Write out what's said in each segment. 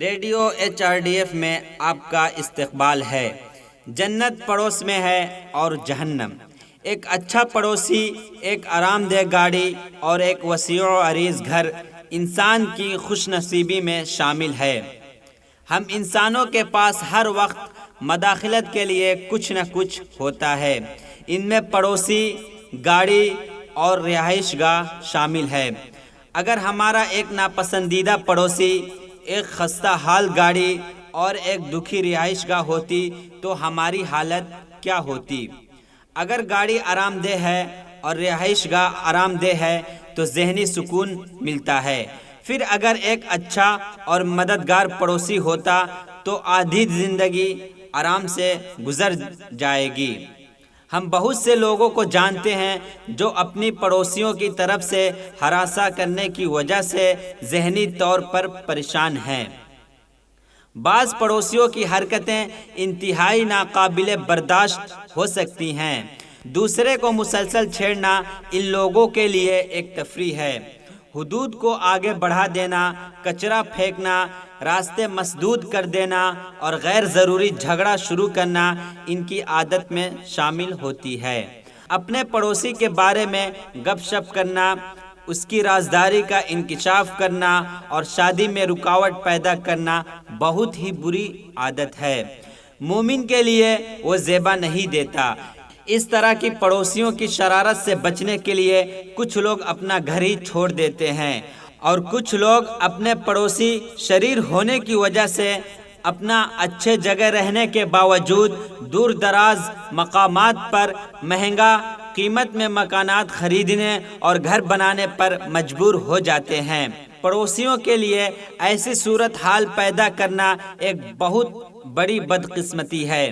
Radio HRDF میں آپ کا استقبال ہے۔ جنت پڑوس میں ہے اور جہنم۔ ایک اچھا پڑوسی، ایک آرام دہ گاڑی اور ایک وسیع و عریض گھر انسان کی خوش نصیبی میں شامل ہے۔ ہم انسانوں کے پاس ہر وقت مداخلت کے لیے کچھ نہ کچھ ہوتا ہے۔ ان میں پڑوسی، گاڑی اور رہائش گاہ شامل ہے۔ اگر ہمارا ایک ناپسندیدہ پڑوسی، ایک خستہ حال گاڑی اور ایک دکھی رہائش گاہ ہوتی تو ہماری حالت کیا ہوتی؟ اگر گاڑی آرام دہ ہے اور رہائش گاہ آرام دہ ہے تو ذہنی سکون ملتا ہے۔ پھر اگر ایک اچھا اور مددگار پڑوسی ہوتا تو آدھی زندگی آرام سے گزر جائے گی۔ ہم بہت سے لوگوں کو جانتے ہیں جو اپنی پڑوسیوں کی طرف سے ہراساں کرنے کی وجہ سے ذہنی طور پر پریشان ہیں۔ بعض پڑوسیوں کی حرکتیں انتہائی ناقابل برداشت ہو سکتی ہیں۔ دوسرے کو مسلسل چھیڑنا ان لوگوں کے لیے ایک تفریح ہے۔ حدود کو آگے بڑھا دینا، کچرا پھینکنا، راستے مسدود کر دینا اور غیر ضروری جھگڑا شروع کرنا ان کی عادت میں شامل ہوتی ہے۔ اپنے پڑوسی کے بارے میں گپ شپ کرنا، اس کی رازداری کا انکشاف کرنا اور شادی میں رکاوٹ پیدا کرنا بہت ہی بری عادت ہے۔ مومن کے لیے وہ زیبا نہیں دیتا۔ اس طرح کی پڑوسیوں کی شرارت سے بچنے کے لیے کچھ لوگ اپنا گھر ہی چھوڑ دیتے ہیں اور کچھ لوگ اپنے پڑوسی شریر ہونے کی وجہ سے اپنا اچھے جگہ رہنے کے باوجود دور دراز مقامات پر مہنگا قیمت میں مکانات خریدنے اور گھر بنانے پر مجبور ہو جاتے ہیں۔ پڑوسیوں کے لیے ایسی صورتحال پیدا کرنا ایک بہت بڑی بدقسمتی ہے۔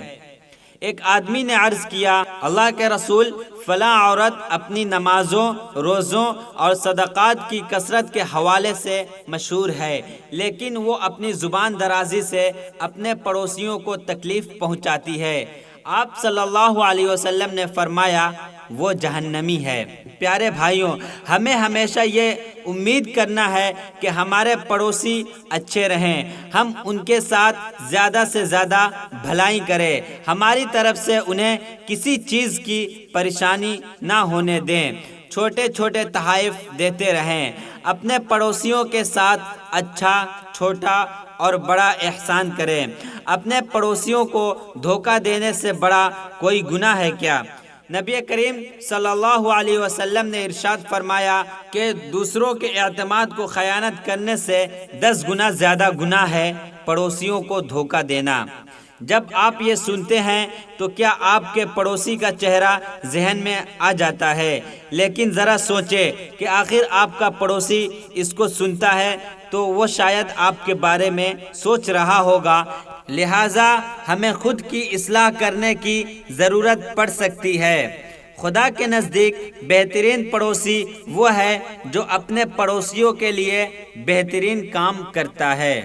ایک آدمی نے عرض کیا، اللہ کے رسول، فلاں عورت اپنی نمازوں، روزوں اور صدقات کی کثرت کے حوالے سے مشہور ہے، لیکن وہ اپنی زبان درازی سے اپنے پڑوسیوں کو تکلیف پہنچاتی ہے۔ آپ صلی اللہ علیہ وسلم نے فرمایا، وہ جہنمی ہے۔ پیارے بھائیوں، ہمیں ہمیشہ یہ امید کرنا ہے کہ ہمارے پڑوسی اچھے رہیں، ہم ان کے ساتھ زیادہ سے زیادہ بھلائی کریں، ہماری طرف سے انہیں کسی چیز کی پریشانی نہ ہونے دیں، چھوٹے چھوٹے تحائف دیتے رہیں۔ اپنے پڑوسیوں کے ساتھ اچھا، چھوٹا اور بڑا احسان کریں۔ اپنے پڑوسیوں کو دھوکہ دینے سے بڑا کوئی گناہ ہے کیا؟ نبی کریم صلی اللہ علیہ وسلم نے ارشاد فرمایا کہ دوسروں کے اعتماد کو خیانت کرنے سے 10 گنا زیادہ گناہ ہے پڑوسیوں کو دھوکہ دینا۔ جب آپ یہ سنتے ہیں تو کیا آپ کے پڑوسی کا چہرہ ذہن میں آ جاتا ہے؟ لیکن ذرا سوچیں کہ آخر آپ کا پڑوسی اس کو سنتا ہے تو وہ شاید آپ کے بارے میں سوچ رہا ہوگا، لہٰذا ہمیں خود کی اصلاح کرنے کی ضرورت پڑ سکتی ہے۔ خدا کے نزدیک بہترین پڑوسی وہ ہے جو اپنے پڑوسیوں کے لیے بہترین کام کرتا ہے۔